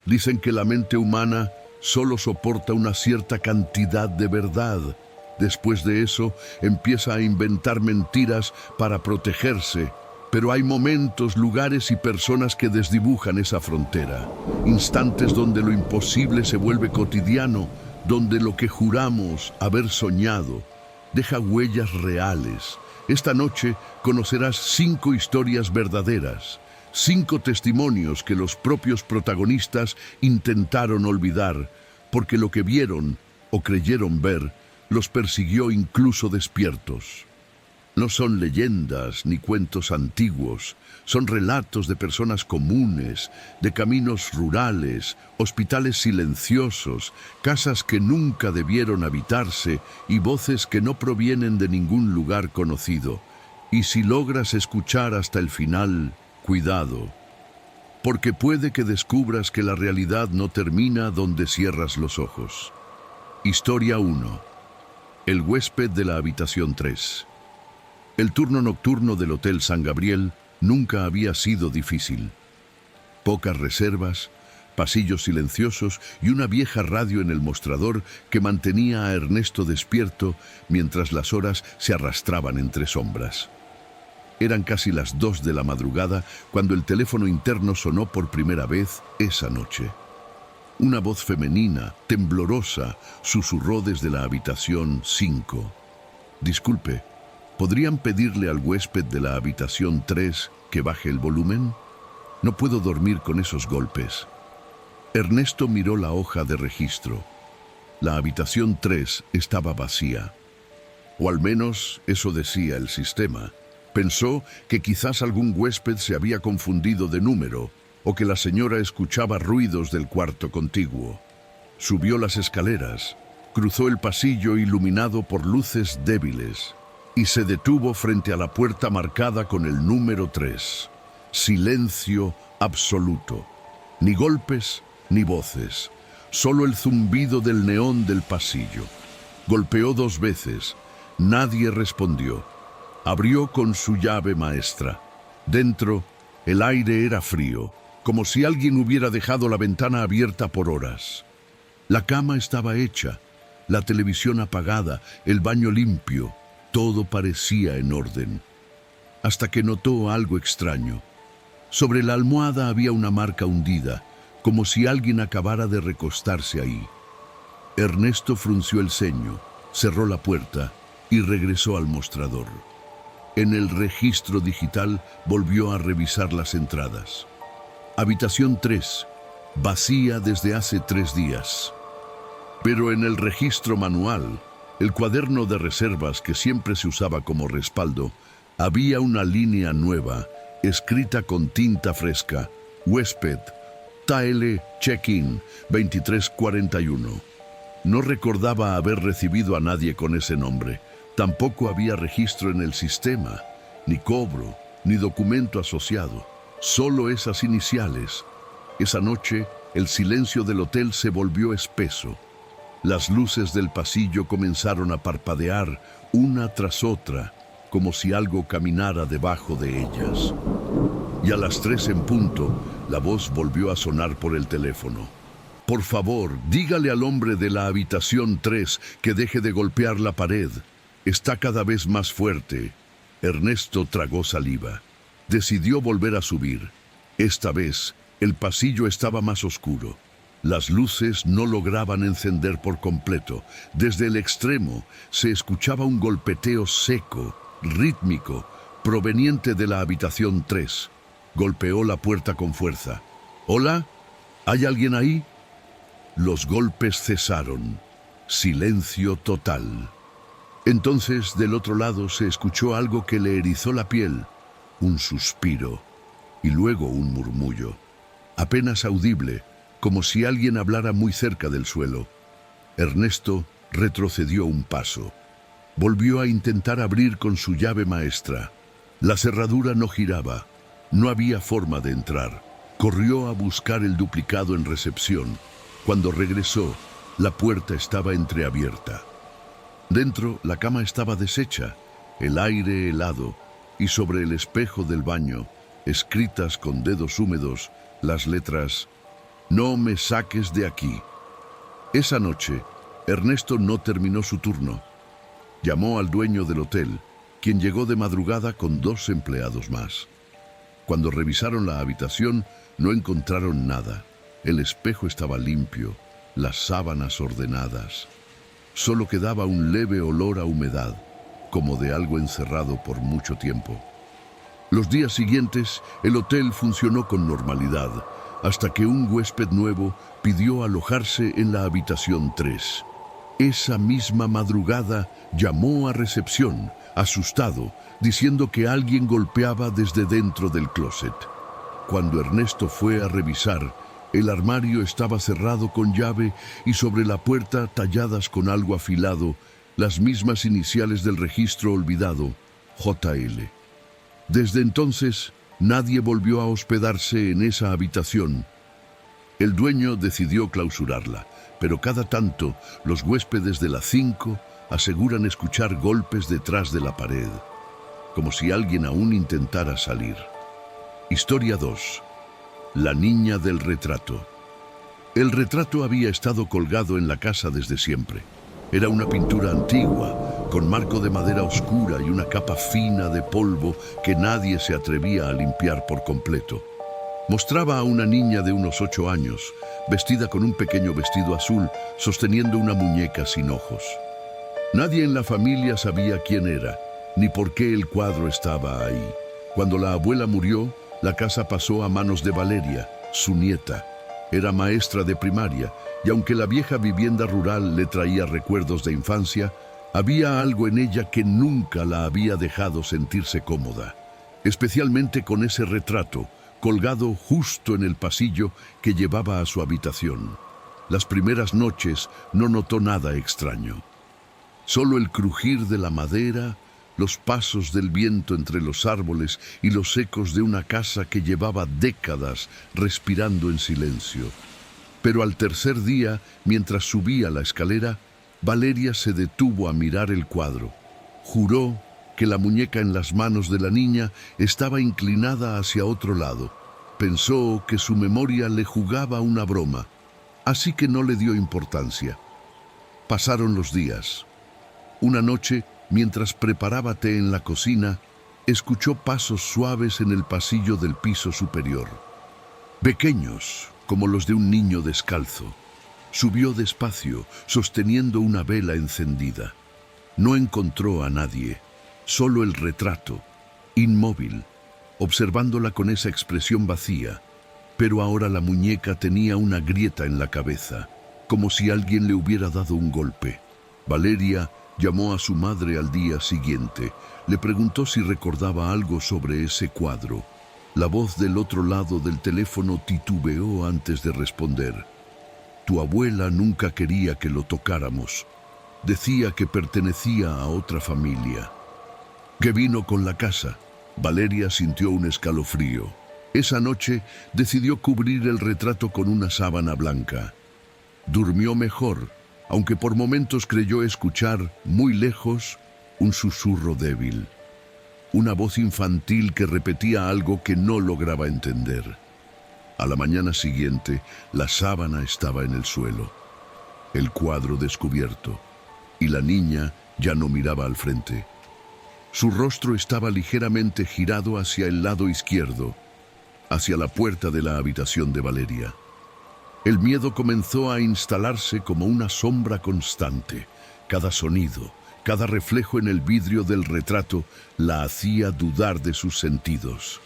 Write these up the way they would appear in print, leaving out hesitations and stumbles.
Dicen que la mente humana solo soporta una cierta cantidad de verdad. Después de eso, empieza a inventar mentiras para protegerse. Pero hay momentos, lugares y personas que desdibujan esa frontera. Instantes donde lo imposible se vuelve cotidiano, donde lo que juramos haber soñado deja huellas reales. Esta noche conocerás 5 historias verdaderas, 5 testimonios que los propios protagonistas intentaron olvidar, porque lo que vieron o creyeron ver los persiguió incluso despiertos. No son leyendas ni cuentos antiguos, son relatos de personas comunes, de caminos rurales, hospitales silenciosos, casas que nunca debieron habitarse y voces que no provienen de ningún lugar conocido. Y si logras escuchar hasta el final, cuidado, porque puede que descubras que la realidad no termina donde cierras los ojos. Historia 1. El huésped de la habitación 3. El turno nocturno del Hotel San Gabriel nunca había sido difícil. Pocas reservas, pasillos silenciosos y una vieja radio en el mostrador que mantenía a Ernesto despierto mientras las horas se arrastraban entre sombras. Eran casi las 2 de la madrugada cuando el teléfono interno sonó por primera vez esa noche. Una voz femenina, temblorosa, susurró desde la habitación 5. Disculpe, ¿podrían pedirle al huésped de la habitación 3 que baje el volumen? No puedo dormir con esos golpes. Ernesto miró la hoja de registro. La habitación 3 estaba vacía. O al menos eso decía el sistema. Pensó que quizás algún huésped se había confundido de número o que la señora escuchaba ruidos del cuarto contiguo. Subió las escaleras, cruzó el pasillo iluminado por luces débiles y se detuvo frente a la puerta marcada con el número 3. Silencio absoluto. Ni golpes ni voces. Solo el zumbido del neón del pasillo. Golpeó 2 veces. Nadie respondió. Abrió con su llave maestra. Dentro, el aire era frío, como si alguien hubiera dejado la ventana abierta por horas. La cama estaba hecha, la televisión apagada, el baño limpio. Todo parecía en orden, hasta que notó algo extraño. Sobre la almohada había una marca hundida, como si alguien acabara de recostarse ahí. Ernesto frunció el ceño, cerró la puerta y regresó al mostrador. En el registro digital volvió a revisar las entradas. Habitación 3, vacía desde hace 3 días. Pero en el registro manual, el cuaderno de reservas que siempre se usaba como respaldo, había una línea nueva, escrita con tinta fresca. Huésped, Taele, check-in, 2341. No recordaba haber recibido a nadie con ese nombre. Tampoco había registro en el sistema, ni cobro, ni documento asociado. Solo esas iniciales. Esa noche, el silencio del hotel se volvió espeso. Las luces del pasillo comenzaron a parpadear una tras otra, como si algo caminara debajo de ellas. Y a las 3 en punto, la voz volvió a sonar por el teléfono. Por favor, dígale al hombre de la habitación 3 que deje de golpear la pared. Está cada vez más fuerte. Ernesto tragó saliva. Decidió volver a subir. Esta vez, el pasillo estaba más oscuro. Las luces no lograban encender por completo. Desde el extremo se escuchaba un golpeteo seco, rítmico, proveniente de la habitación 3. Golpeó la puerta con fuerza. ¿Hola? ¿Hay alguien ahí? Los golpes cesaron. Silencio total. Entonces, del otro lado se escuchó algo que le erizó la piel. Un suspiro y luego un murmullo, apenas audible, como si alguien hablara muy cerca del suelo. Ernesto retrocedió un paso. Volvió a intentar abrir con su llave maestra. La cerradura no giraba. No había forma de entrar. Corrió a buscar el duplicado en recepción. Cuando regresó, la puerta estaba entreabierta. Dentro, la cama estaba deshecha, el aire helado, y sobre el espejo del baño, escritas con dedos húmedos, las letras No me saques de aquí. Esa noche, Ernesto no terminó su turno. Llamó al dueño del hotel, quien llegó de madrugada con 2 empleados más. Cuando revisaron la habitación, no encontraron nada. El espejo estaba limpio, las sábanas ordenadas. Solo quedaba un leve olor a humedad, como de algo encerrado por mucho tiempo. Los días siguientes, el hotel funcionó con normalidad, hasta que un huésped nuevo pidió alojarse en la habitación 3. Esa misma madrugada llamó a recepción, asustado, diciendo que alguien golpeaba desde dentro del closet. Cuando Ernesto fue a revisar, el armario estaba cerrado con llave y sobre la puerta, talladas con algo afilado, las mismas iniciales del registro olvidado, JL. Desde entonces, nadie volvió a hospedarse en esa habitación. El dueño decidió clausurarla, pero cada tanto los huéspedes de la 5 aseguran escuchar golpes detrás de la pared, como si alguien aún intentara salir. Historia 2. La niña del retrato. El retrato había estado colgado en la casa desde siempre. Era una pintura antigua, con marco de madera oscura y una capa fina de polvo que nadie se atrevía a limpiar por completo. Mostraba a una niña de unos 8 años, vestida con un pequeño vestido azul, sosteniendo una muñeca sin ojos. Nadie en la familia sabía quién era, ni por qué el cuadro estaba ahí. Cuando la abuela murió, la casa pasó a manos de Valeria, su nieta. Era maestra de primaria, y aunque la vieja vivienda rural le traía recuerdos de infancia, había algo en ella que nunca la había dejado sentirse cómoda, especialmente con ese retrato, colgado justo en el pasillo que llevaba a su habitación. Las primeras noches no notó nada extraño. Solo el crujir de la madera, los pasos del viento entre los árboles y los ecos de una casa que llevaba décadas respirando en silencio. Pero al tercer día, mientras subía la escalera, Valeria se detuvo a mirar el cuadro. Juró que la muñeca en las manos de la niña estaba inclinada hacia otro lado. Pensó que su memoria le jugaba una broma, así que no le dio importancia. Pasaron los días. Una noche, mientras preparaba té en la cocina, escuchó pasos suaves en el pasillo del piso superior. Pequeños, como los de un niño descalzo. Subió despacio, sosteniendo una vela encendida. No encontró a nadie, solo el retrato, inmóvil, observándola con esa expresión vacía. Pero ahora la muñeca tenía una grieta en la cabeza, como si alguien le hubiera dado un golpe. Valeria llamó a su madre al día siguiente. Le preguntó si recordaba algo sobre ese cuadro. La voz del otro lado del teléfono titubeó antes de responder. Tu abuela nunca quería que lo tocáramos. Decía que pertenecía a otra familia. ¿Qué vino con la casa? Valeria sintió un escalofrío. Esa noche decidió cubrir el retrato con una sábana blanca. Durmió mejor, aunque por momentos creyó escuchar, muy lejos, un susurro débil. Una voz infantil que repetía algo que no lograba entender. A la mañana siguiente, la sábana estaba en el suelo, el cuadro descubierto, y la niña ya no miraba al frente. Su rostro estaba ligeramente girado hacia el lado izquierdo, hacia la puerta de la habitación de Valeria. El miedo comenzó a instalarse como una sombra constante. Cada sonido, cada reflejo en el vidrio del retrato la hacía dudar de sus sentidos.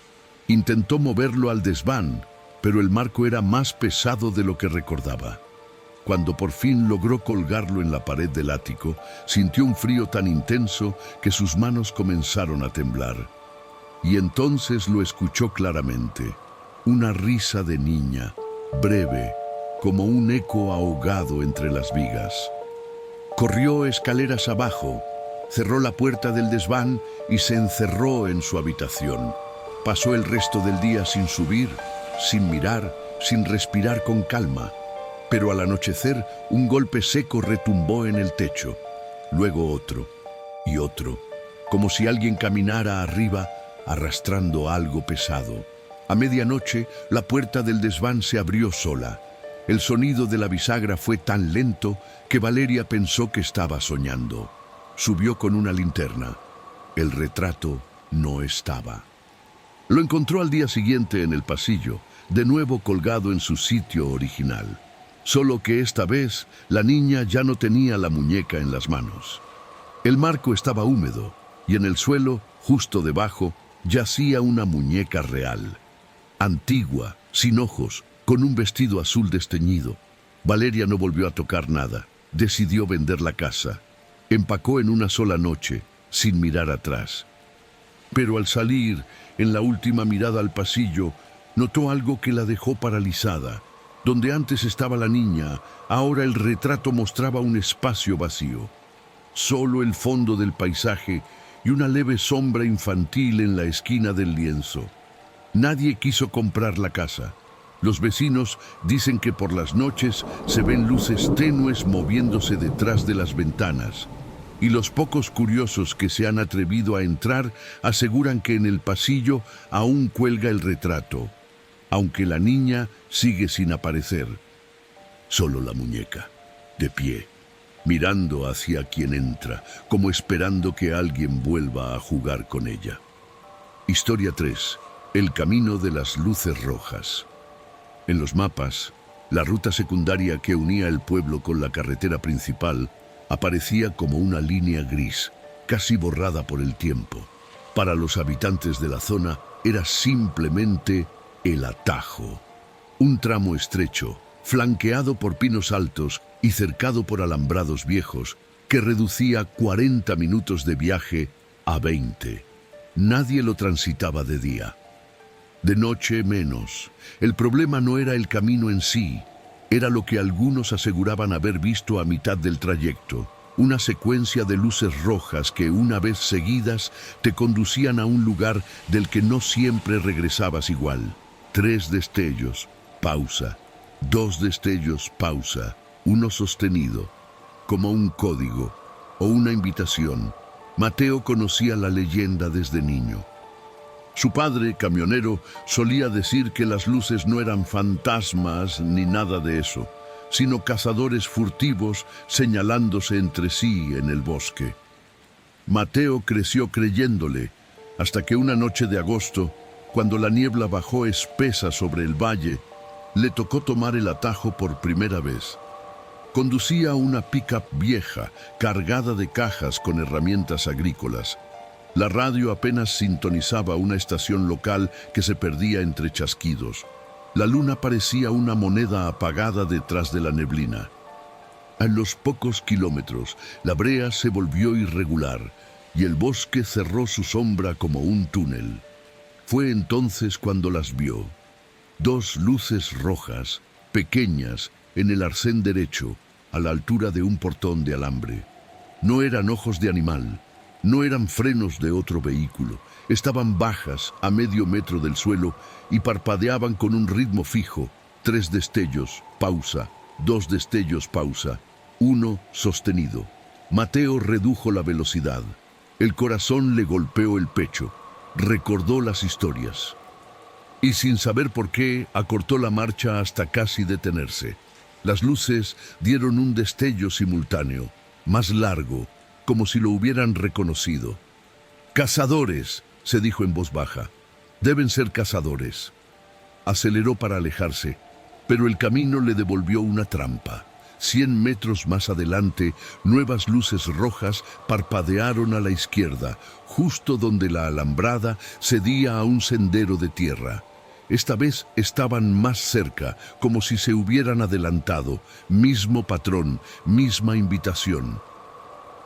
Intentó moverlo al desván, pero el marco era más pesado de lo que recordaba. Cuando por fin logró colgarlo en la pared del ático, sintió un frío tan intenso que sus manos comenzaron a temblar. Y entonces lo escuchó claramente. Una risa de niña, breve, como un eco ahogado entre las vigas. Corrió escaleras abajo, cerró la puerta del desván y se encerró en su habitación. Pasó el resto del día sin subir, sin mirar, sin respirar con calma. Pero al anochecer, un golpe seco retumbó en el techo. Luego otro y otro, como si alguien caminara arriba arrastrando algo pesado. A medianoche, la puerta del desván se abrió sola. El sonido de la bisagra fue tan lento que Valeria pensó que estaba soñando. Subió con una linterna. El retrato no estaba. Lo encontró al día siguiente en el pasillo, de nuevo colgado en su sitio original. Solo que esta vez la niña ya no tenía la muñeca en las manos. El marco estaba húmedo y en el suelo, justo debajo, yacía una muñeca real. Antigua, sin ojos, con un vestido azul desteñido. Valeria no volvió a tocar nada. Decidió vender la casa. Empacó en una sola noche, sin mirar atrás. Pero al salir, en la última mirada al pasillo, notó algo que la dejó paralizada. Donde antes estaba la niña, ahora el retrato mostraba un espacio vacío. Solo el fondo del paisaje y una leve sombra infantil en la esquina del lienzo. Nadie quiso comprar la casa. Los vecinos dicen que por las noches se ven luces tenues moviéndose detrás de las ventanas. Y los pocos curiosos que se han atrevido a entrar aseguran que en el pasillo aún cuelga el retrato, aunque la niña sigue sin aparecer. Solo la muñeca, de pie, mirando hacia quien entra, como esperando que alguien vuelva a jugar con ella. Historia 3. El camino de las luces rojas. En los mapas, la ruta secundaria que unía el pueblo con la carretera principal aparecía como una línea gris, casi borrada por el tiempo. Para los habitantes de la zona era simplemente el atajo. Un tramo estrecho, flanqueado por pinos altos y cercado por alambrados viejos, que reducía 40 minutos de viaje a 20. Nadie lo transitaba de día. De noche menos. El problema no era el camino en sí, era lo que algunos aseguraban haber visto a mitad del trayecto. Una secuencia de luces rojas que, una vez seguidas, te conducían a un lugar del que no siempre regresabas igual. 3 destellos, pausa. 2 destellos, pausa. 1 sostenido, como un código o una invitación. Mateo conocía la leyenda desde niño. Su padre, camionero, solía decir que las luces no eran fantasmas ni nada de eso, sino cazadores furtivos señalándose entre sí en el bosque. Mateo creció creyéndole, hasta que una noche de agosto, cuando la niebla bajó espesa sobre el valle, le tocó tomar el atajo por primera vez. Conducía una pick-up vieja, cargada de cajas con herramientas agrícolas. La radio apenas sintonizaba una estación local que se perdía entre chasquidos. La luna parecía una moneda apagada detrás de la neblina. A los pocos kilómetros, la brea se volvió irregular y el bosque cerró su sombra como un túnel. Fue entonces cuando las vio. 2 luces rojas, pequeñas, en el arcén derecho, a la altura de un portón de alambre. No eran ojos de animal, no eran frenos de otro vehículo. Estaban bajas, a medio metro del suelo, y parpadeaban con un ritmo fijo. 3 destellos, pausa. 2 destellos, pausa. 1 sostenido. Mateo redujo la velocidad. El corazón le golpeó el pecho. Recordó las historias. Y sin saber por qué, acortó la marcha hasta casi detenerse. Las luces dieron un destello simultáneo, más largo, como si lo hubieran reconocido. «Cazadores», se dijo en voz baja. «Deben ser cazadores». Aceleró para alejarse, pero el camino le devolvió una trampa. 100 metros más adelante, nuevas luces rojas parpadearon a la izquierda, justo donde la alambrada cedía a un sendero de tierra. Esta vez estaban más cerca, como si se hubieran adelantado. Mismo patrón, misma invitación.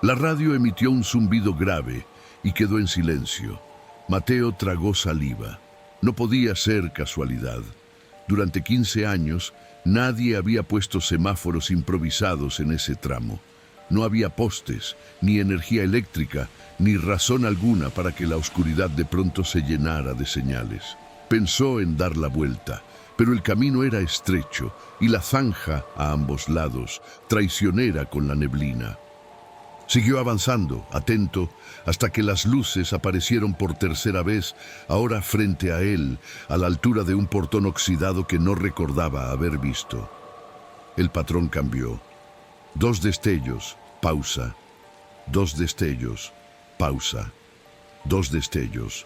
La radio emitió un zumbido grave y quedó en silencio. Mateo tragó saliva. No podía ser casualidad. Durante 15 años, nadie había puesto semáforos improvisados en ese tramo. No había postes, ni energía eléctrica, ni razón alguna para que la oscuridad de pronto se llenara de señales. Pensó en dar la vuelta, pero el camino era estrecho y la zanja a ambos lados, traicionera con la neblina. Siguió avanzando, atento, hasta que las luces aparecieron por tercera vez, ahora frente a él, a la altura de un portón oxidado que no recordaba haber visto. El patrón cambió. 2 destellos, pausa. 2 destellos, pausa. 2 destellos.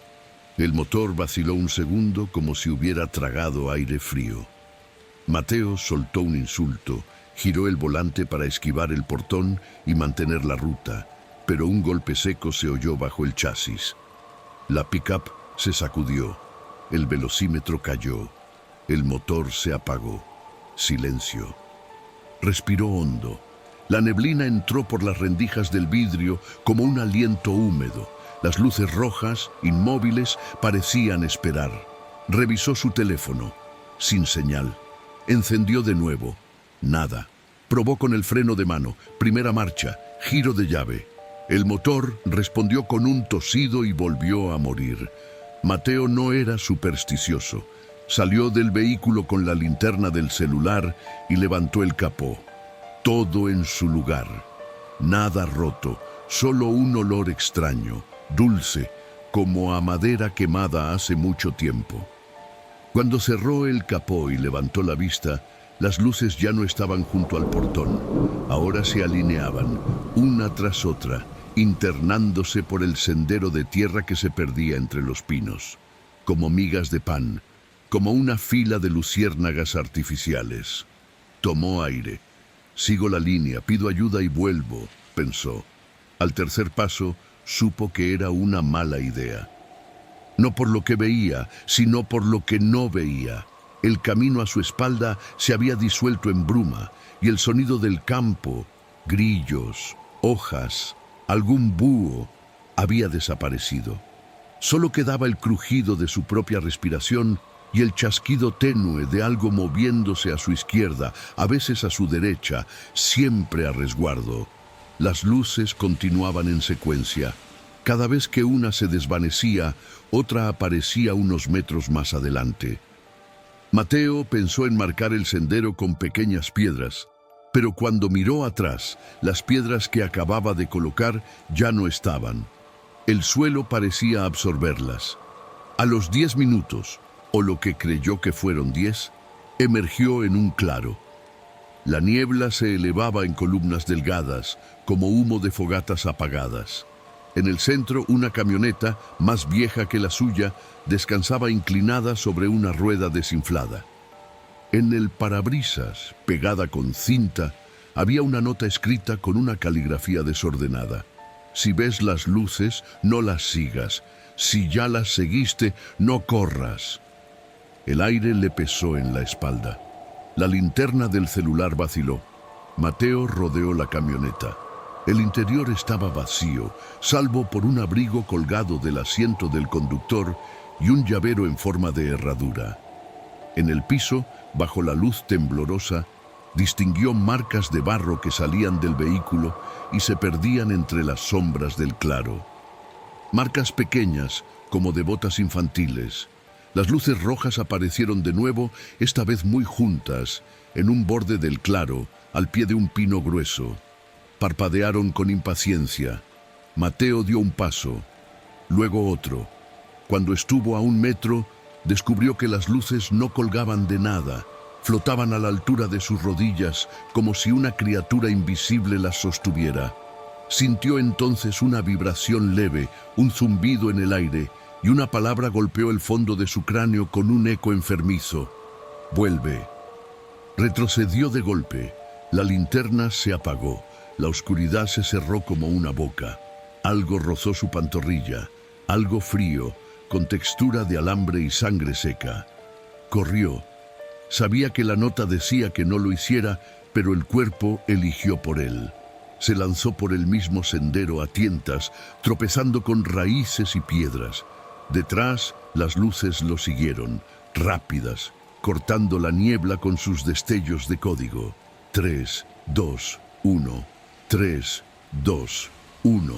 El motor vaciló un segundo como si hubiera tragado aire frío. Mateo soltó un insulto, giró el volante para esquivar el portón y mantener la ruta, pero un golpe seco se oyó bajo el chasis. La pick-up se sacudió, el velocímetro cayó, el motor se apagó. Silencio. Respiró hondo. La neblina entró por las rendijas del vidrio como un aliento húmedo. Las luces rojas, inmóviles, parecían esperar. Revisó su teléfono. Sin señal. Encendió de nuevo. Nada. Probó con el freno de mano. Primera marcha. Giro de llave. El motor respondió con un tosido y volvió a morir. Mateo no era supersticioso. Salió del vehículo con la linterna del celular y levantó el capó. Todo en su lugar. Nada roto, solo un olor extraño, dulce, como a madera quemada hace mucho tiempo. Cuando cerró el capó y levantó la vista, las luces ya no estaban junto al portón. Ahora se alineaban, una tras otra, internándose por el sendero de tierra que se perdía entre los pinos, como migas de pan, como una fila de luciérnagas artificiales. Tomó aire. Sigo la línea, pido ayuda y vuelvo, pensó. Al tercer paso, supo que era una mala idea. No por lo que veía, sino por lo que no veía. El camino a su espalda se había disuelto en bruma, y el sonido del campo, grillos, hojas, algún búho, había desaparecido. Solo quedaba el crujido de su propia respiración y el chasquido tenue de algo moviéndose a su izquierda, a veces a su derecha, siempre a resguardo. Las luces continuaban en secuencia. Cada vez que una se desvanecía, otra aparecía unos metros más adelante. Mateo pensó en marcar el sendero con pequeñas piedras, pero cuando miró atrás, las piedras que acababa de colocar ya no estaban. El suelo parecía absorberlas. A los 10 minutos, o lo que creyó que fueron 10, emergió en un claro. La niebla se elevaba en columnas delgadas, como humo de fogatas apagadas. En el centro, una camioneta, más vieja que la suya, descansaba inclinada sobre una rueda desinflada. En el parabrisas, pegada con cinta, había una nota escrita con una caligrafía desordenada. Si ves las luces, no las sigas. Si ya las seguiste, no corras. El aire le pesó en la espalda. La linterna del celular vaciló. Mateo rodeó la camioneta. El interior estaba vacío, salvo por un abrigo colgado del asiento del conductor y un llavero en forma de herradura. En el piso, bajo la luz temblorosa, distinguió marcas de barro que salían del vehículo y se perdían entre las sombras del claro. Marcas pequeñas, como de botas infantiles. Las luces rojas aparecieron de nuevo, esta vez muy juntas, en un borde del claro, al pie de un pino grueso. Parpadearon con impaciencia. Mateo dio un paso, luego otro. Cuando estuvo a 1 metro, descubrió que las luces no colgaban de nada, flotaban a la altura de sus rodillas, como si una criatura invisible las sostuviera. Sintió entonces una vibración leve, un zumbido en el aire, y una palabra golpeó el fondo de su cráneo con un eco enfermizo. «Vuelve». Retrocedió de golpe. La linterna se apagó. La oscuridad se cerró como una boca. Algo rozó su pantorrilla, algo frío, con textura de alambre y sangre seca. Corrió. Sabía que la nota decía que no lo hiciera, pero el cuerpo eligió por él. Se lanzó por el mismo sendero a tientas, tropezando con raíces y piedras. Detrás, las luces lo siguieron, rápidas, cortando la niebla con sus destellos de código. 3, 2, 1, 3, 2, 1.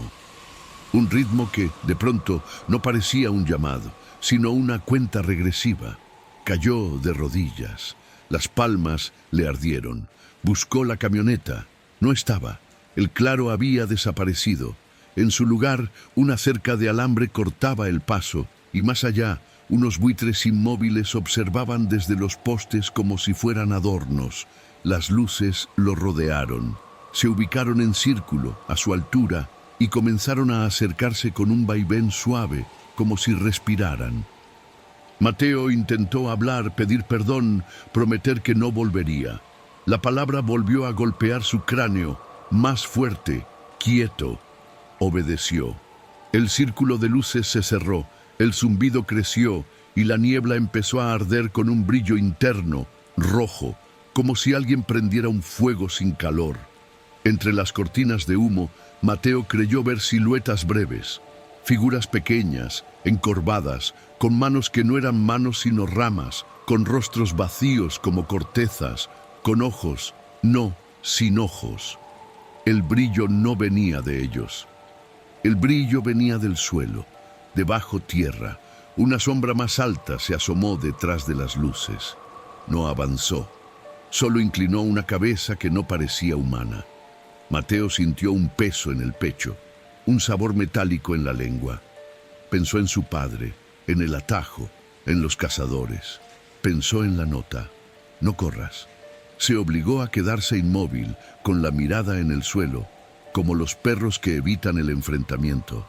Un ritmo que, de pronto, no parecía un llamado, sino una cuenta regresiva. Cayó de rodillas. Las palmas le ardieron. Buscó la camioneta. No estaba. El claro había desaparecido. En su lugar, una cerca de alambre cortaba el paso, y más allá, unos buitres inmóviles observaban desde los postes como si fueran adornos, Las luces lo rodearon, se ubicaron en círculo, a su altura, y comenzaron a acercarse con un vaivén suave, como si respiraran. Mateo intentó hablar, pedir perdón, prometer que no volvería. La palabra volvió a golpear su cráneo, más fuerte, quieto. Obedeció. El círculo de luces se cerró, el zumbido creció y la niebla empezó a arder con un brillo interno, rojo, como si alguien prendiera un fuego sin calor. Entre las cortinas de humo, Mateo creyó ver siluetas breves, figuras pequeñas, encorvadas, con manos que no eran manos sino ramas, con rostros vacíos como cortezas, con ojos, no, sin ojos. El brillo no venía de ellos. El brillo venía del suelo, debajo tierra. Una sombra más alta se asomó detrás de las luces. No avanzó, solo inclinó una cabeza que no parecía humana. Mateo sintió un peso en el pecho, un sabor metálico en la lengua. Pensó en su padre, en el atajo, en los cazadores. Pensó en la nota. No corras. Se obligó a quedarse inmóvil, con la mirada en el suelo, como los perros que evitan el enfrentamiento.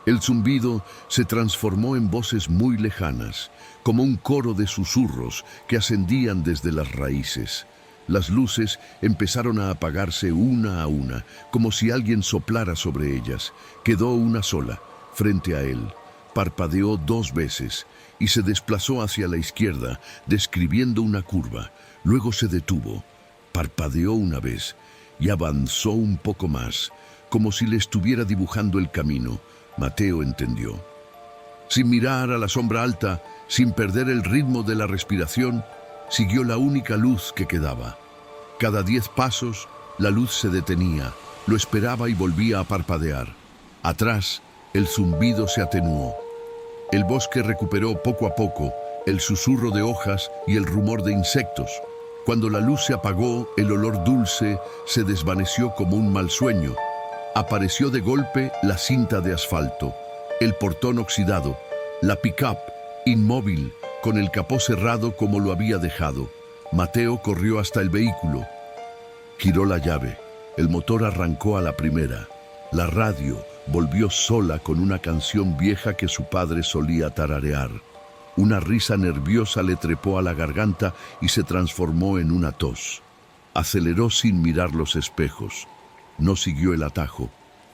El zumbido se transformó en voces muy lejanas, como un coro de susurros que ascendían desde las raíces. Las luces empezaron a apagarse una a una, como si alguien soplara sobre ellas. Quedó una sola, frente a él. Parpadeó 2 veces y se desplazó hacia la izquierda, describiendo una curva. Luego se detuvo, parpadeó una vez y avanzó un poco más, como si le estuviera dibujando el camino. Mateo entendió. Sin mirar a la sombra alta, sin perder el ritmo de la respiración, siguió la única luz que quedaba. Cada 10 pasos, la luz se detenía, lo esperaba y volvía a parpadear. Atrás, el zumbido se atenuó. El bosque recuperó poco a poco el susurro de hojas y el rumor de insectos. Cuando la luz se apagó, el olor dulce se desvaneció como un mal sueño. Apareció de golpe la cinta de asfalto, el portón oxidado, la pick-up, inmóvil, con el capó cerrado como lo había dejado. Mateo corrió hasta el vehículo. Giró la llave. El motor arrancó a la primera. La radio volvió sola con una canción vieja que su padre solía tararear. Una risa nerviosa le trepó a la garganta y se transformó en una tos. Aceleró sin mirar los espejos. No siguió el atajo.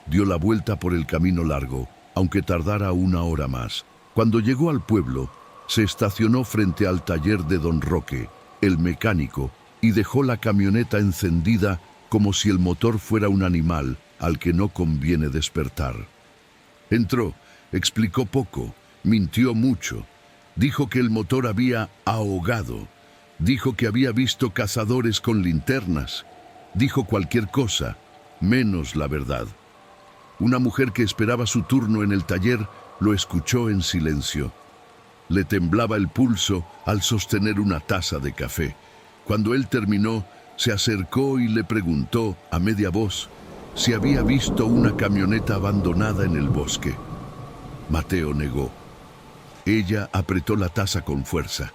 Dio la vuelta por el camino largo, aunque tardara 1 hora más. Cuando llegó al pueblo, se estacionó frente al taller de Don Roque, el mecánico, y dejó la camioneta encendida como si el motor fuera un animal al que no conviene despertar. Entró, explicó poco, mintió mucho. Dijo que el motor había ahogado. Dijo que había visto cazadores con linternas. Dijo cualquier cosa, menos la verdad. Una mujer que esperaba su turno en el taller lo escuchó en silencio. Le temblaba el pulso al sostener una taza de café. Cuando él terminó, se acercó y le preguntó, a media voz, si había visto una camioneta abandonada en el bosque. Mateo negó. Ella apretó la taza con fuerza.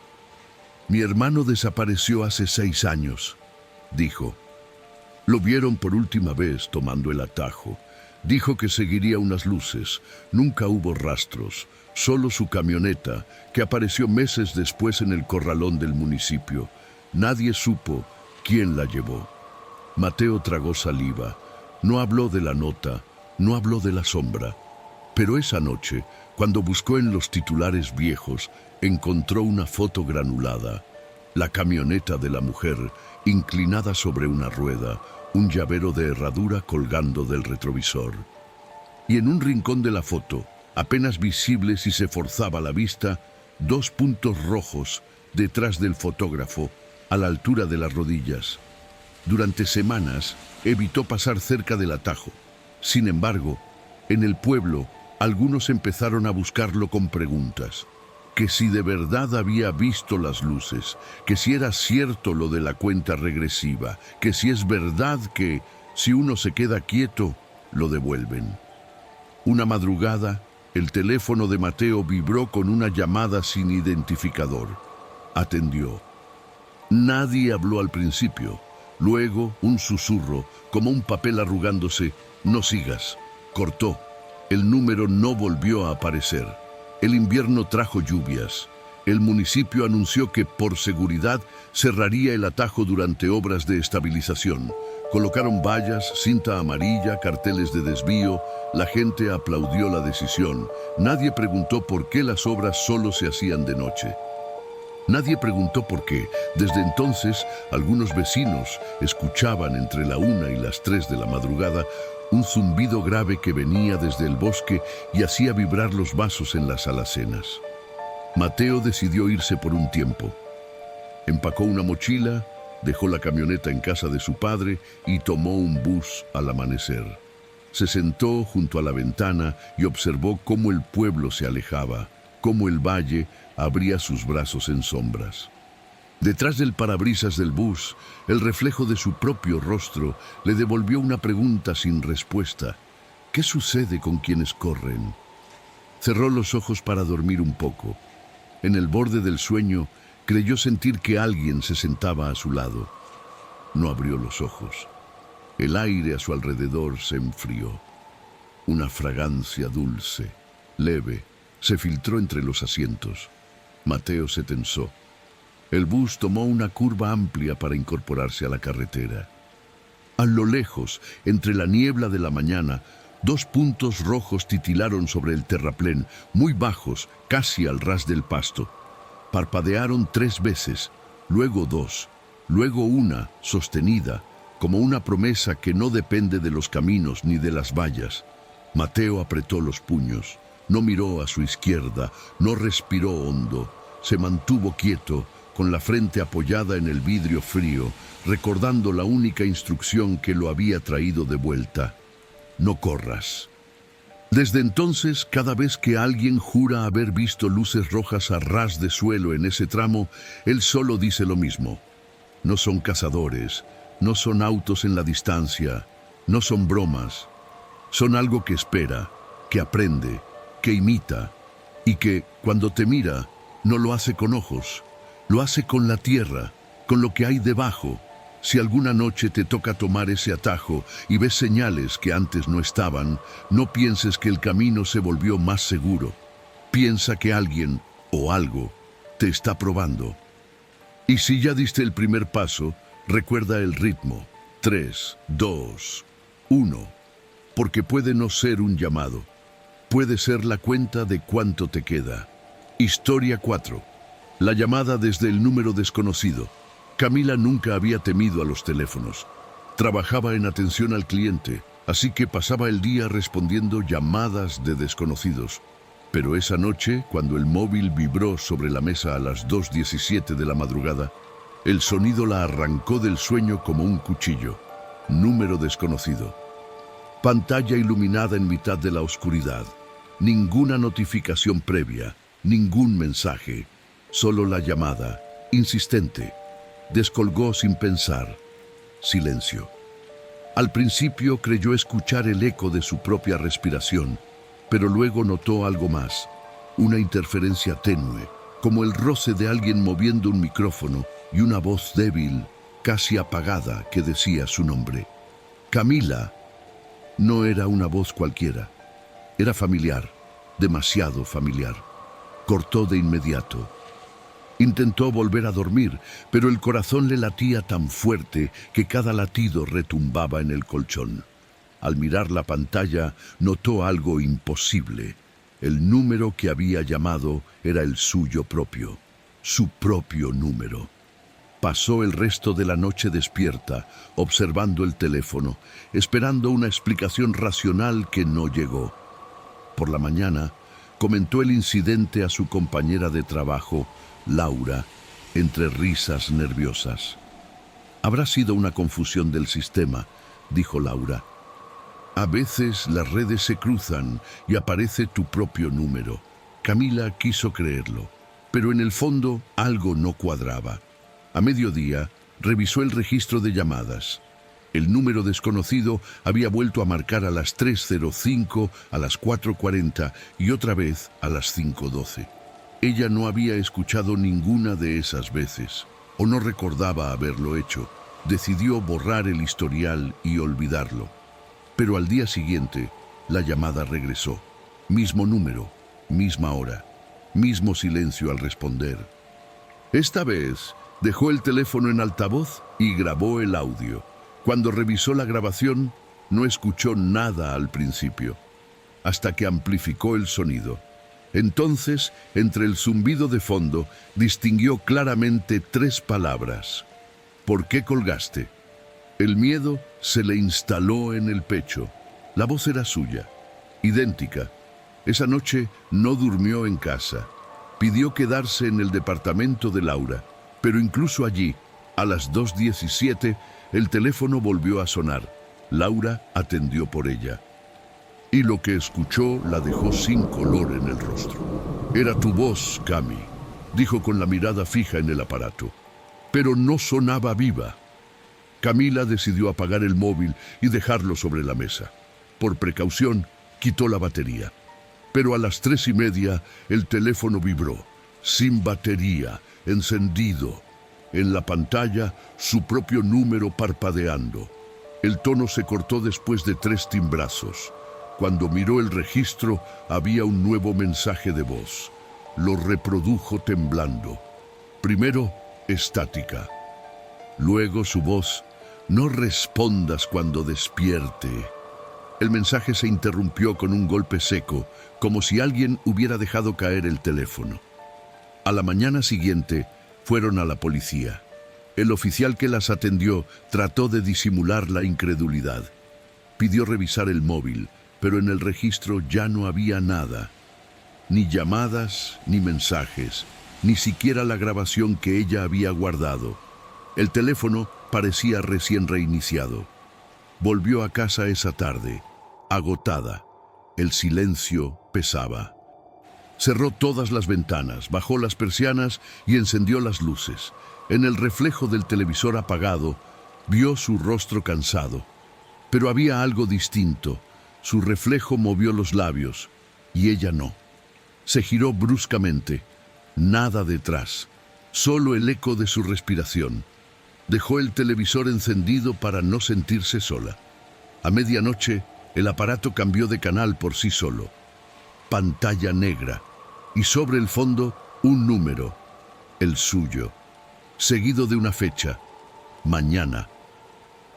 Mi hermano desapareció hace 6 años, dijo. Lo vieron por última vez tomando el atajo. Dijo que seguiría unas luces. Nunca hubo rastros, solo su camioneta, que apareció meses después en el corralón del municipio. Nadie supo quién la llevó. Mateo tragó saliva. No habló de la nota, no habló de la sombra. Pero esa noche, cuando buscó en los titulares viejos, encontró una foto granulada. La camioneta de la mujer, inclinada sobre una rueda, un llavero de herradura colgando del retrovisor. Y en un rincón de la foto, apenas visible si se forzaba la vista, 2 puntos rojos detrás del fotógrafo, a la altura de las rodillas. Durante semanas evitó pasar cerca del atajo. Sin embargo, en el pueblo, algunos empezaron a buscarlo con preguntas. Que si de verdad había visto las luces, que si era cierto lo de la cuenta regresiva, que si es verdad que, si uno se queda quieto, lo devuelven. Una madrugada, el teléfono de Mateo vibró con una llamada sin identificador. Atendió. Nadie habló al principio. Luego, un susurro, como un papel arrugándose. No sigas. Cortó. El número no volvió a aparecer. El invierno trajo lluvias. El municipio anunció que, por seguridad, cerraría el atajo durante obras de estabilización. Colocaron vallas, cinta amarilla, carteles de desvío. La gente aplaudió la decisión. Nadie preguntó por qué las obras solo se hacían de noche. Nadie preguntó por qué. Desde entonces, algunos vecinos escuchaban entre la 1 y las 3 de la madrugada un zumbido grave que venía desde el bosque y hacía vibrar los vasos en las alacenas. Mateo decidió irse por un tiempo. Empacó una mochila, dejó la camioneta en casa de su padre y tomó un bus al amanecer. Se sentó junto a la ventana y observó cómo el pueblo se alejaba, cómo el valle abría sus brazos en sombras. Detrás del parabrisas del bus, el reflejo de su propio rostro le devolvió una pregunta sin respuesta. ¿Qué sucede con quienes corren? Cerró los ojos para dormir un poco. En el borde del sueño, creyó sentir que alguien se sentaba a su lado. No abrió los ojos. El aire a su alrededor se enfrió. Una fragancia dulce, leve, se filtró entre los asientos. Mateo se tensó. El bus tomó una curva amplia para incorporarse a la carretera. A lo lejos, entre la niebla de la mañana, 2 puntos rojos titilaron sobre el terraplén, muy bajos, casi al ras del pasto. Parpadearon 3 veces, luego 2, luego una, sostenida, como una promesa que no depende de los caminos ni de las vallas. Mateo apretó los puños, no miró a su izquierda, no respiró hondo, se mantuvo quieto, con la frente apoyada en el vidrio frío, recordando la única instrucción que lo había traído de vuelta. No corras. Desde entonces, cada vez que alguien jura haber visto luces rojas a ras de suelo en ese tramo, él solo dice lo mismo. No son cazadores, no son autos en la distancia, no son bromas. Son algo que espera, que aprende, que imita, y que, cuando te mira, no lo hace con ojos, lo hace con la tierra, con lo que hay debajo. Si alguna noche te toca tomar ese atajo y ves señales que antes no estaban, no pienses que el camino se volvió más seguro. Piensa que alguien o algo te está probando. Y si ya diste el primer paso, recuerda el ritmo. 3, 2, 1. Porque puede no ser un llamado. Puede ser la cuenta de cuánto te queda. Historia 4. La llamada desde el número desconocido. Camila nunca había temido a los teléfonos. Trabajaba en atención al cliente, así que pasaba el día respondiendo llamadas de desconocidos. Pero esa noche, cuando el móvil vibró sobre la mesa a las 2:17 de la madrugada, el sonido la arrancó del sueño como un cuchillo. Número desconocido. Pantalla iluminada en mitad de la oscuridad. Ninguna notificación previa, ningún mensaje. Solo la llamada, insistente. Descolgó sin pensar. Silencio. Al principio creyó escuchar el eco de su propia respiración, pero luego notó algo más. Una interferencia tenue, como el roce de alguien moviendo un micrófono y una voz débil, casi apagada, que decía su nombre. Camila. No era una voz cualquiera. Era familiar, demasiado familiar. Cortó de inmediato. Intentó volver a dormir, pero el corazón le latía tan fuerte que cada latido retumbaba en el colchón. Al mirar la pantalla, notó algo imposible. El número que había llamado era el suyo propio, su propio número. Pasó el resto de la noche despierta, observando el teléfono, esperando una explicación racional que no llegó. Por la mañana, comentó el incidente a su compañera de trabajo, Laura, entre risas nerviosas. Habrá sido una confusión del sistema, dijo Laura. A veces las redes se cruzan y aparece tu propio número. Camila quiso creerlo, pero en el fondo algo no cuadraba. A mediodía, revisó el registro de llamadas. El número desconocido había vuelto a marcar a las 3:05, a las 4:40 y otra vez a las 5:12. Ella no había escuchado ninguna de esas veces. o no recordaba haberlo hecho. Decidió borrar el historial y olvidarlo. Pero al día siguiente, la llamada regresó. Mismo número, misma hora, mismo silencio al responder. Esta vez, dejó el teléfono en altavoz y grabó el audio. Cuando revisó la grabación, no escuchó nada al principio, hasta que amplificó el sonido. Entonces, entre el zumbido de fondo, distinguió claramente 3 palabras. ¿Por qué colgaste? El miedo se le instaló en el pecho. La voz era suya, idéntica. Esa noche no durmió en casa. Pidió quedarse en el departamento de Laura, pero incluso allí, a las 2:17, el teléfono volvió a sonar. Laura atendió por ella. Y lo que escuchó la dejó sin color en el rostro. «Era tu voz, Cami», dijo con la mirada fija en el aparato. Pero no sonaba viva. Camila decidió apagar el móvil y dejarlo sobre la mesa. Por precaución, quitó la batería. Pero a las 3:30 el teléfono vibró, sin batería, encendido. En la pantalla, su propio número parpadeando. El tono se cortó después de 3 timbrazos. Cuando miró el registro, había un nuevo mensaje de voz. Lo reprodujo temblando. Primero, estática. Luego su voz: «No respondas cuando despierte». El mensaje se interrumpió con un golpe seco, como si alguien hubiera dejado caer el teléfono. A la mañana siguiente, fueron a la policía. El oficial que las atendió trató de disimular la incredulidad. Pidió revisar el móvil, pero en el registro ya no había nada. Ni llamadas, ni mensajes, ni siquiera la grabación que ella había guardado. El teléfono parecía recién reiniciado. Volvió a casa esa tarde, agotada. El silencio pesaba. Cerró todas las ventanas, bajó las persianas y encendió las luces. En el reflejo del televisor apagado, vio su rostro cansado. Pero había algo distinto. Su reflejo movió los labios, y ella no. Se giró bruscamente. Nada detrás, solo el eco de su respiración. Dejó el televisor encendido para no sentirse sola. A medianoche, el aparato cambió de canal por sí solo. Pantalla negra, y sobre el fondo un número, el suyo, seguido de una fecha: mañana.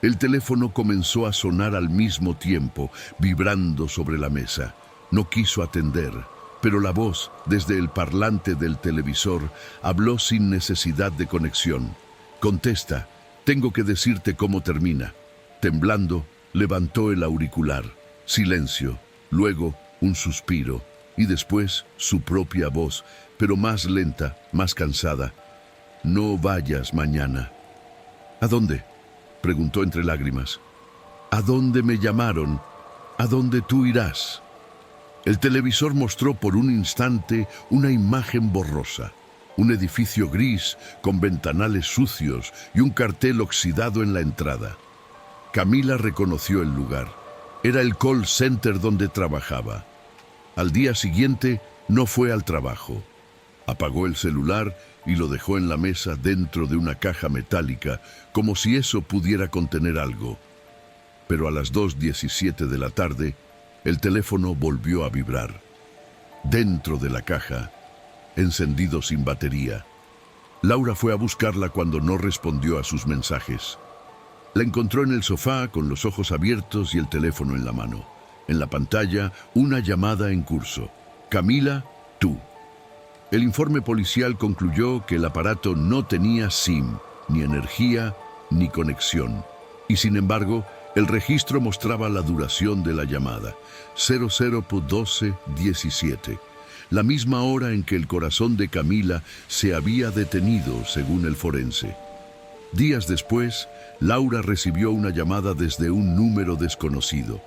El teléfono comenzó a sonar al mismo tiempo, vibrando sobre la mesa. No quiso atender, pero la voz, desde el parlante del televisor, habló sin necesidad de conexión. «Contesta, tengo que decirte cómo termina». Temblando, levantó el auricular. Silencio, luego un suspiro, y después su propia voz, pero más lenta, más cansada. «No vayas mañana». «¿A dónde?», preguntó entre lágrimas. «¿A dónde me llamaron? ¿A dónde tú irás?». El televisor mostró por un instante una imagen borrosa. Un edificio gris con ventanales sucios y un cartel oxidado en la entrada. Camila reconoció el lugar. Era el call center donde trabajaba. Al día siguiente no fue al trabajo. Apagó el celular y lo dejó en la mesa dentro de una caja metálica, como si eso pudiera contener algo. Pero a las 2:17 de la tarde, el teléfono volvió a vibrar. Dentro de la caja, encendido sin batería. Laura fue a buscarla cuando no respondió a sus mensajes. La encontró en el sofá con los ojos abiertos y el teléfono en la mano. En la pantalla, una llamada en curso. «Camila, tú». El informe policial concluyó que el aparato no tenía SIM, ni energía, ni conexión. Y sin embargo, el registro mostraba la duración de la llamada, 00:12:17, la misma hora en que el corazón de Camila se había detenido, según el forense. Días después, Laura recibió una llamada desde un número desconocido.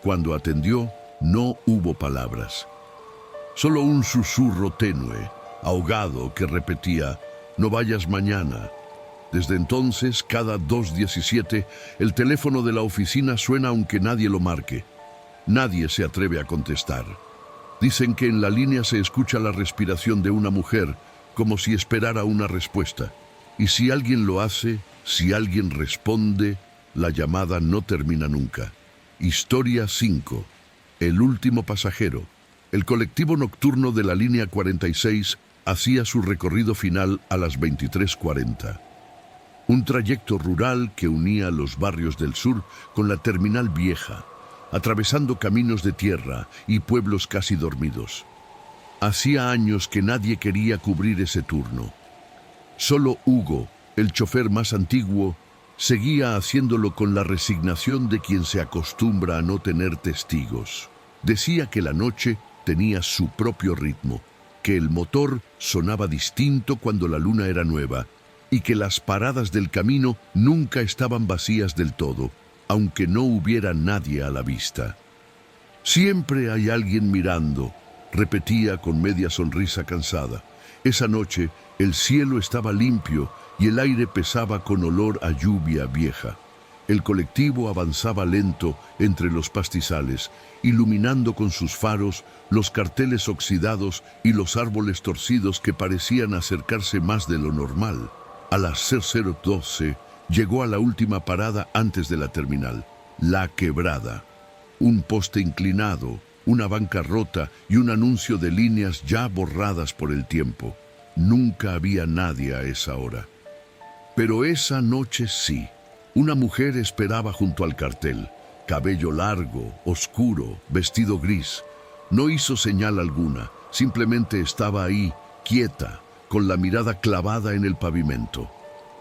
Cuando atendió, no hubo palabras. Solo un susurro tenue, ahogado, que repetía: «No vayas mañana». Desde entonces, cada 2:17, el teléfono de la oficina suena aunque nadie lo marque. Nadie se atreve a contestar. Dicen que en la línea se escucha la respiración de una mujer, como si esperara una respuesta. Y si alguien lo hace, si alguien responde, la llamada no termina nunca. Historia 5. El último pasajero. El colectivo nocturno de la línea 46 hacía su recorrido final a las 23:40. Un trayecto rural que unía los barrios del sur con la terminal vieja, atravesando caminos de tierra y pueblos casi dormidos. Hacía años que nadie quería cubrir ese turno. Solo Hugo, el chofer más antiguo, seguía haciéndolo con la resignación de quien se acostumbra a no tener testigos. Decía que la noche tenía su propio ritmo, que el motor sonaba distinto cuando la luna era nueva y que las paradas del camino nunca estaban vacías del todo, aunque no hubiera nadie a la vista. Siempre hay alguien mirando, repetía con media sonrisa cansada. Esa noche el cielo estaba limpio y el aire pesaba con olor a lluvia vieja. El colectivo avanzaba lento entre los pastizales, iluminando con sus faros los carteles oxidados y los árboles torcidos que parecían acercarse más de lo normal. A las 00:12 llegó a la última parada antes de la terminal, La Quebrada. Un poste inclinado, una banca rota y un anuncio de líneas ya borradas por el tiempo. Nunca había nadie a esa hora. Pero esa noche sí. Una mujer esperaba junto al cartel, cabello largo, oscuro, vestido gris. No hizo señal alguna, simplemente estaba ahí, quieta, con la mirada clavada en el pavimento.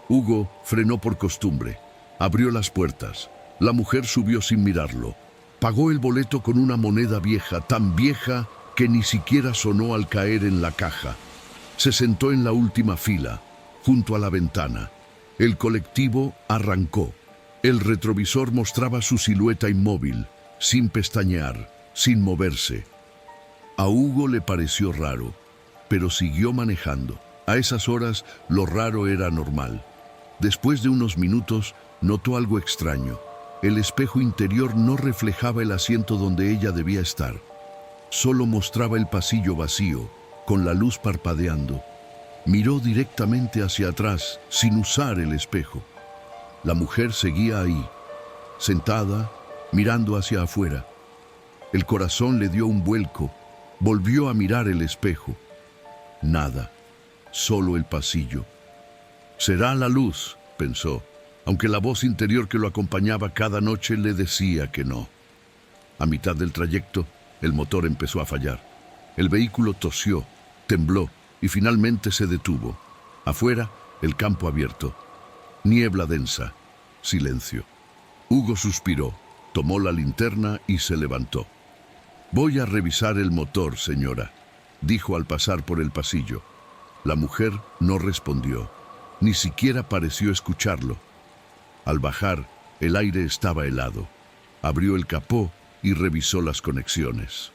Hugo frenó por costumbre, abrió las puertas. La mujer subió sin mirarlo. Pagó el boleto con una moneda vieja, tan vieja que ni siquiera sonó al caer en la caja. Se sentó en la última fila, junto a la ventana. El colectivo arrancó. El retrovisor mostraba su silueta inmóvil, sin pestañear, sin moverse. A Hugo le pareció raro, pero siguió manejando. A esas horas, lo raro era normal. Después de unos minutos, notó algo extraño. El espejo interior no reflejaba el asiento donde ella debía estar. Solo mostraba el pasillo vacío, con la luz parpadeando. Miró directamente hacia atrás, sin usar el espejo. La mujer seguía ahí, sentada, mirando hacia afuera. El corazón le dio un vuelco. Volvió a mirar el espejo. Nada, solo el pasillo. «Será la luz», pensó, aunque la voz interior que lo acompañaba cada noche le decía que no. A mitad del trayecto, el motor empezó a fallar. El vehículo tosió, tembló y finalmente se detuvo. Afuera, el campo abierto. Niebla densa. Silencio. Hugo suspiró, tomó la linterna y se levantó. «Voy a revisar el motor, señora», dijo al pasar por el pasillo. La mujer no respondió. Ni siquiera pareció escucharlo. Al bajar, el aire estaba helado. Abrió el capó y revisó las conexiones.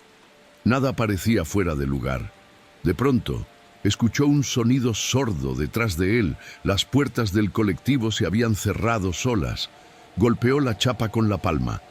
Nada parecía fuera de lugar. De pronto, escuchó un sonido sordo detrás de él. Las puertas del colectivo se habían cerrado solas. Golpeó la chapa con la palma.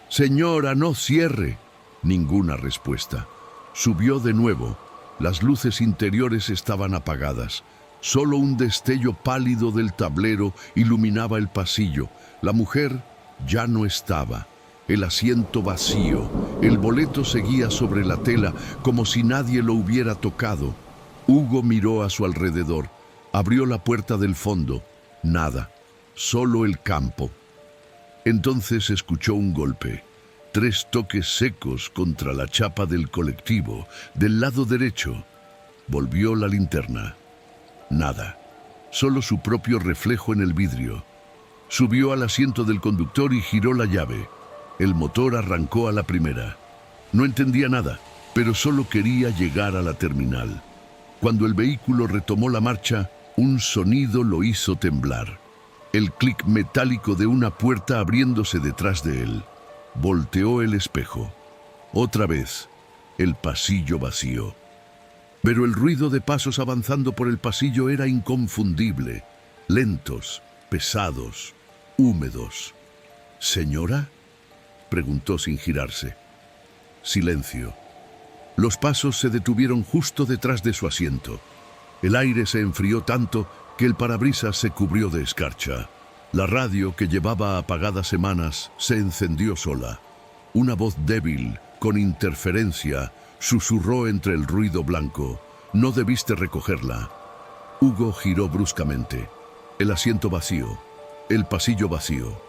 «Señora, no cierre». Ninguna respuesta. Subió de nuevo. Las luces interiores estaban apagadas. Solo un destello pálido del tablero iluminaba el pasillo. La mujer ya no estaba. El asiento vacío. El boleto seguía sobre la tela como si nadie lo hubiera tocado. Hugo miró a su alrededor. Abrió la puerta del fondo. Nada. Solo el campo. Entonces escuchó un golpe. 3 toques secos contra la chapa del colectivo, del lado derecho. Volvió la linterna. Nada. Solo su propio reflejo en el vidrio. Subió al asiento del conductor y giró la llave. El motor arrancó a la primera. No entendía nada, pero solo quería llegar a la terminal. Cuando el vehículo retomó la marcha, un sonido lo hizo temblar. El clic metálico de una puerta abriéndose detrás de él. Volteó el espejo. Otra vez, el pasillo vacío. Pero el ruido de pasos avanzando por el pasillo era inconfundible. Lentos, pesados, húmedos. «¿Señora?», preguntó sin girarse. Silencio. Los pasos se detuvieron justo detrás de su asiento. El aire se enfrió tanto que el parabrisas se cubrió de escarcha. La radio, que llevaba apagada semanas, se encendió sola. Una voz débil, con interferencia, susurró entre el ruido blanco: «No debiste recogerla». Hugo giró bruscamente. El asiento vacío, el pasillo vacío.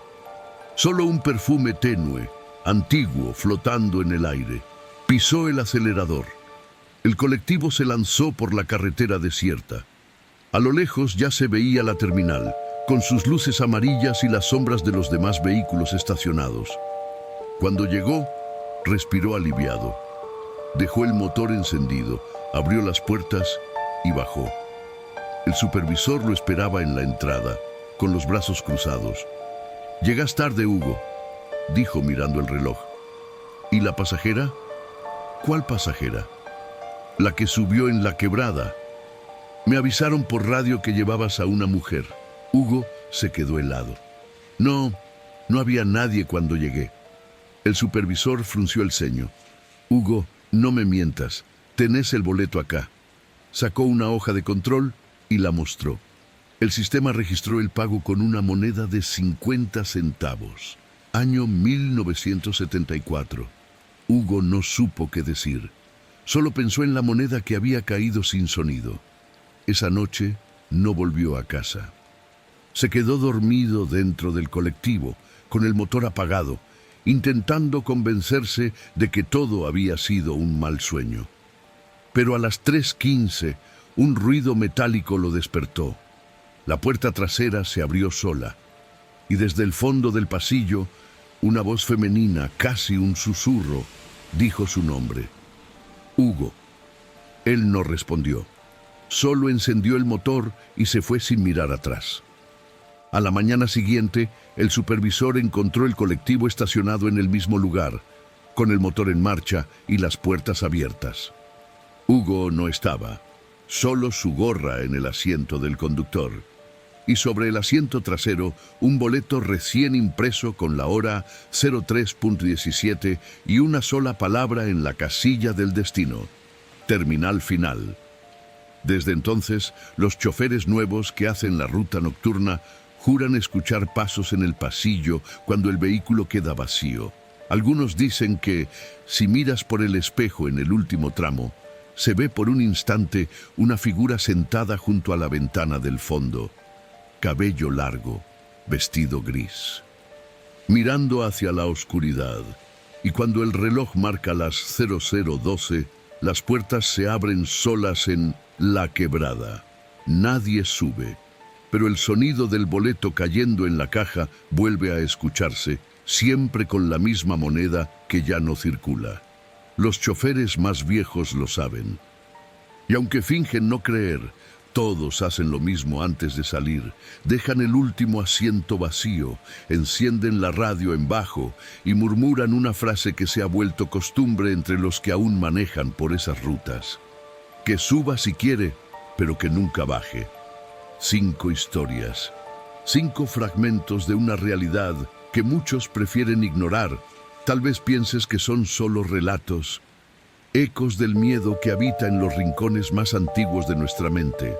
Solo un perfume tenue, antiguo, flotando en el aire. Pisó el acelerador. El colectivo se lanzó por la carretera desierta. A lo lejos ya se veía la terminal, con sus luces amarillas y las sombras de los demás vehículos estacionados. Cuando llegó, respiró aliviado. Dejó el motor encendido, abrió las puertas y bajó. El supervisor lo esperaba en la entrada, con los brazos cruzados. «Llegas tarde, Hugo», dijo mirando el reloj. «¿Y la pasajera?» «¿Cuál pasajera?» «La que subió en la quebrada. Me avisaron por radio que llevabas a una mujer». Hugo se quedó helado. No había nadie cuando llegué». El supervisor frunció el ceño. «Hugo, no me mientas. Tenés el boleto acá». Sacó una hoja de control y la mostró. El sistema registró el pago con una moneda de 50 centavos. Año 1974. Hugo no supo qué decir. Solo pensó en la moneda que había caído sin sonido. Esa noche no volvió a casa. Se quedó dormido dentro del colectivo, con el motor apagado, intentando convencerse de que todo había sido un mal sueño. Pero a las 3:15, un ruido metálico lo despertó. La puerta trasera se abrió sola, y desde el fondo del pasillo, una voz femenina, casi un susurro, dijo su nombre: «Hugo». Él no respondió. Solo encendió el motor y se fue sin mirar atrás. A la mañana siguiente, el supervisor encontró el colectivo estacionado en el mismo lugar, con el motor en marcha y las puertas abiertas. Hugo no estaba, solo su gorra en el asiento del conductor, y sobre el asiento trasero un boleto recién impreso con la hora 03:17 y una sola palabra en la casilla del destino: Terminal Final. Desde entonces, los choferes nuevos que hacen la ruta nocturna juran escuchar pasos en el pasillo cuando el vehículo queda vacío. Algunos dicen que, si miras por el espejo en el último tramo, se ve por un instante una figura sentada junto a la ventana del fondo. Cabello largo, vestido gris. Mirando hacia la oscuridad, y cuando el reloj marca las 00:12, las puertas se abren solas en la quebrada. Nadie sube, pero el sonido del boleto cayendo en la caja vuelve a escucharse, siempre con la misma moneda que ya no circula. Los choferes más viejos lo saben. Y aunque fingen no creer, todos hacen lo mismo antes de salir. Dejan el último asiento vacío, encienden la radio en bajo y murmuran una frase que se ha vuelto costumbre entre los que aún manejan por esas rutas: que suba si quiere, pero que nunca baje. 5 historias, 5 fragmentos de una realidad que muchos prefieren ignorar. Tal vez pienses que son solo relatos, ecos del miedo que habita en los rincones más antiguos de nuestra mente.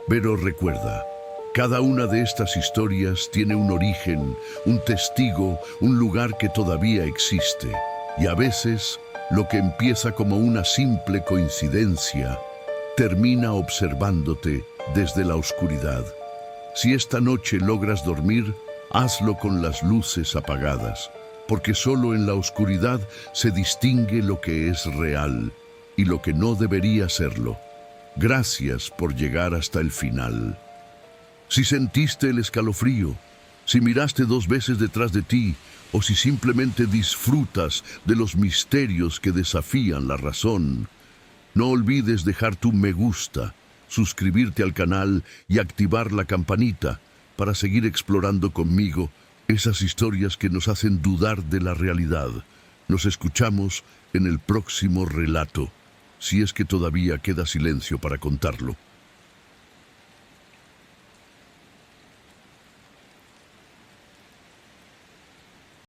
Pero recuerda, cada una de estas historias tiene un origen, un testigo, un lugar que todavía existe. Y a veces, lo que empieza como una simple coincidencia, termina observándote desde la oscuridad. Si esta noche logras dormir, hazlo con las luces apagadas, porque solo en la oscuridad se distingue lo que es real y lo que no debería serlo. Gracias por llegar hasta el final. Si sentiste el escalofrío, si miraste 2 veces detrás de ti, o si simplemente disfrutas de los misterios que desafían la razón, no olvides dejar tu me gusta, suscribirte al canal y activar la campanita para seguir explorando conmigo esas historias que nos hacen dudar de la realidad. Nos escuchamos en el próximo relato, si es que todavía queda silencio para contarlo.